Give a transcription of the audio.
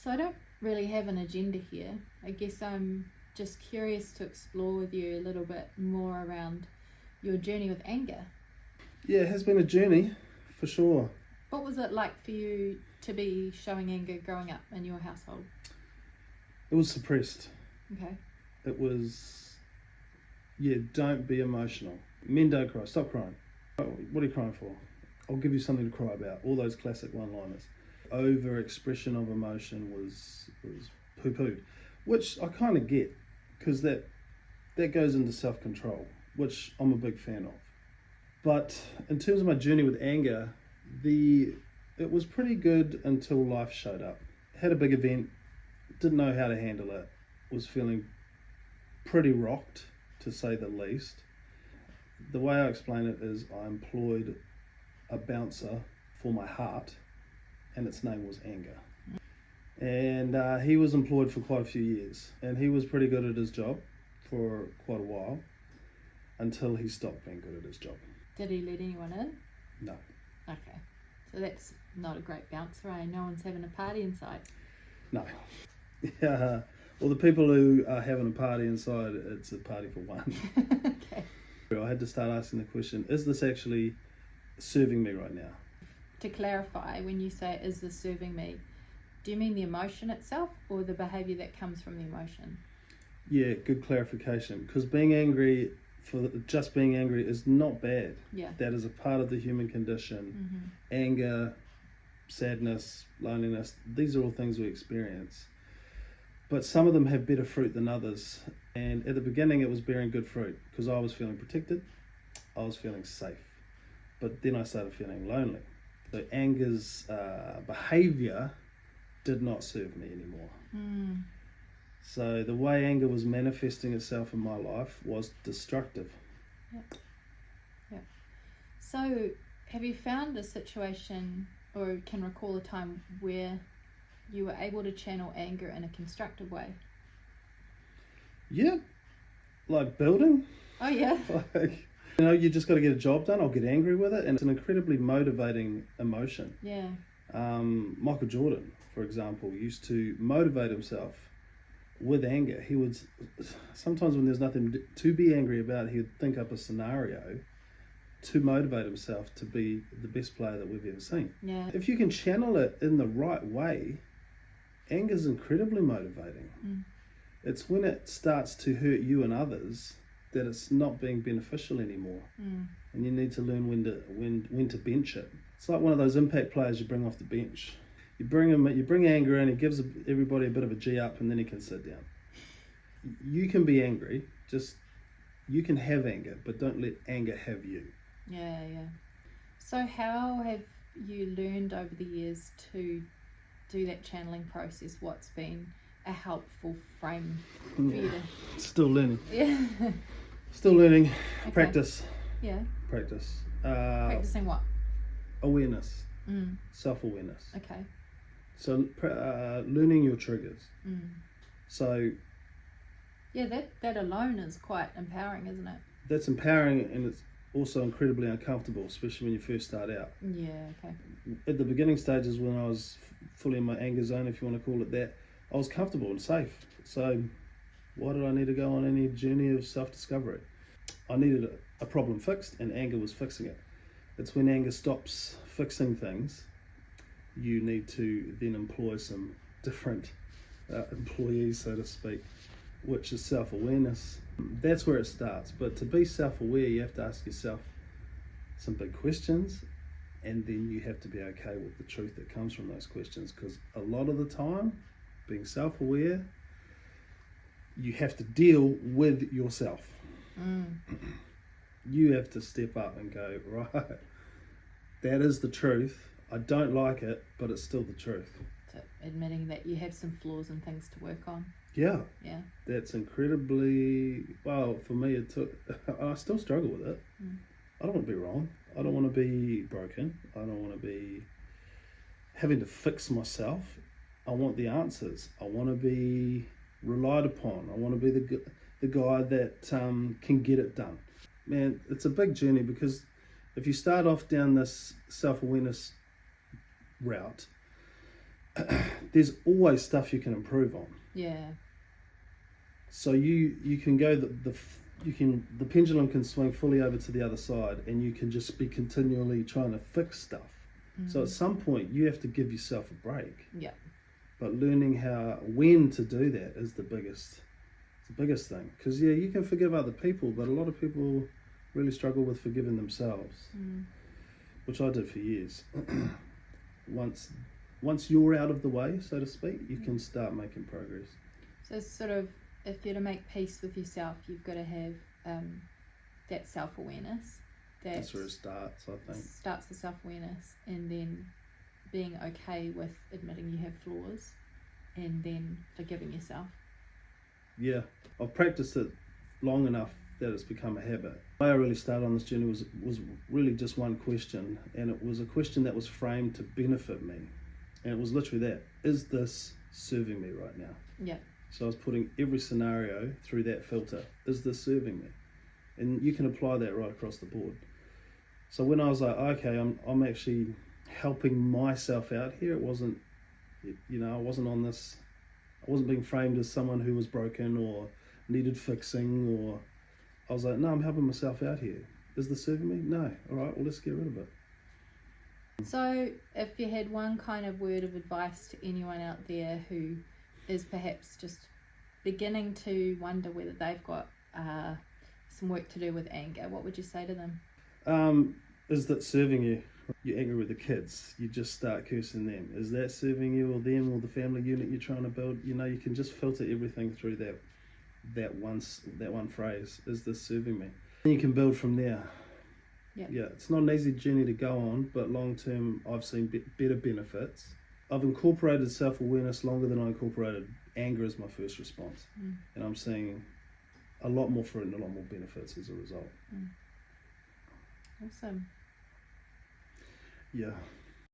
So I don't really have an agenda here. I guess I'm just curious to explore with you a little bit more around your journey with anger. Yeah, it has been a journey, for sure. What was it like for you to be showing anger growing up in your household? It was suppressed. Okay. It was, don't be emotional. Men don't cry, stop crying. What are you crying for? I'll give you something to cry about. All those classic one-liners. Over expression of emotion was poo-pooed, which I kind of get, because that goes into self-control, which I'm a big fan of. But in terms of my journey with anger, it was pretty good until life showed up. Had a big event, didn't know how to handle it, was feeling pretty rocked, to say the least. The way I explain it is I employed a bouncer for my heart, and its name was anger. And he was employed for quite a few years, and he was pretty good at his job for quite a while, until he stopped being good at his job. Did he let anyone in? No. Okay. So that's not a great bouncer, eh? No one's having a party inside. No. Yeah. Well, the people who are having a party inside, it's a party for one. Okay. I had to start asking the question, is this actually serving me right now? To clarify, when you say, is this serving me, do you mean the emotion itself or the behaviour that comes from the emotion? Yeah, good clarification. Because being angry, for just being angry, is not bad. Yeah. That is a part of the human condition. Mm-hmm. Anger, sadness, loneliness, these are all things we experience. But some of them have better fruit than others. And at the beginning, it was bearing good fruit because I was feeling protected, I was feeling safe. But then I started feeling lonely. So anger's behaviour did not serve me anymore. Mm. So the way anger was manifesting itself in my life was destructive. Yeah. So have you found a situation or can recall a time where you were able to channel anger in a constructive way? Yeah, like building. Oh yeah. Like, you just got to get a job done. I'll get angry with it, and it's an incredibly motivating emotion. Yeah. Michael Jordan, for example, used to motivate himself with anger. He would sometimes, when there's nothing to be angry about, he would think up a scenario to motivate himself to be the best player that we've ever seen. Yeah. If you can channel it in the right way, anger is incredibly motivating. It's when it starts to hurt you and others that it's not being beneficial anymore. And you need to learn when to bench it. It's like one of those impact players you bring off the bench. You bring anger in, he gives everybody a bit of a G up, and then he can sit down. You can be angry, you can have anger, but don't let anger have you. Yeah. So how have you learned over the years to do that channeling process? What's been a helpful frame for you to... Still learning. Yeah. Still learning. Okay. Practice. Yeah. Practice. Practicing what? Awareness. Self-awareness. Okay. So learning your triggers. So yeah, that alone is quite empowering, isn't it? That's empowering, and it's also incredibly uncomfortable, especially when you first start out. Yeah. Okay. At the beginning stages, when I was fully in my anger zone, if you want to call it that, I was comfortable and safe. So why did I need to go on any journey of self-discovery? I needed a problem fixed, and anger was fixing it. It's when anger stops fixing things, you need to then employ some different employees, so to speak, which is self-awareness. That's where it starts. But to be self-aware, you have to ask yourself some big questions, and then you have to be okay with the truth that comes from those questions, because a lot of the time, being self-aware, you have to deal with yourself. You have to step up and go, right, that is the truth. I don't like it, but it's still the truth. So admitting that you have some flaws and things to work on. Yeah. That's incredibly, well, for me, I still struggle with it. I don't want to be wrong. I don't want to be broken. I don't want to be having to fix myself. I want the answers. I want to be relied upon. I want to be the guy that can get it done. Man, it's a big journey, because if you start off down this self-awareness route, there's always stuff you can improve on. Yeah. So you can go the pendulum can swing fully over to the other side, and you can just be continually trying to fix stuff. So at some point you have to give yourself a break. Yeah. But learning when to do that is the biggest thing. Because you can forgive other people, but a lot of people really struggle with forgiving themselves, which I did for years. Once you're out of the way, so to speak, you can start making progress. So sort of, if you're to make peace with yourself, you've got to have that self-awareness. That's where it starts, I think. Starts with self-awareness, and then being okay with admitting you have flaws, and then forgiving yourself. Yeah, I've practiced it long enough that it's become a habit. The way I really started on this journey was really just one question, and it was a question that was framed to benefit me. And it was literally that: is this serving me right now? Yeah. So I was putting every scenario through that filter. Is this serving me? And you can apply that right across the board. So when I was like, okay, I'm actually helping myself out here. It wasn't, I wasn't being framed as someone who was broken or needed fixing, or I was like, no, I'm helping myself out here. Is this serving me? No. All right, well, let's get rid of it. So if you had one kind of word of advice to anyone out there who is perhaps just beginning to wonder whether they've got some work to do with anger, what would you say to them? Is that serving you? You're angry with the kids, you just start cursing them. Is that serving you or them or the family unit you're trying to build? You can just filter everything through that one phrase. Is this serving me? And you can build from there. Yeah, it's not an easy journey to go on, but long term I've seen better benefits. I've incorporated self-awareness longer than I incorporated anger as my first response. And I'm seeing a lot more fruit and a lot more benefits as a result. Awesome. Yeah.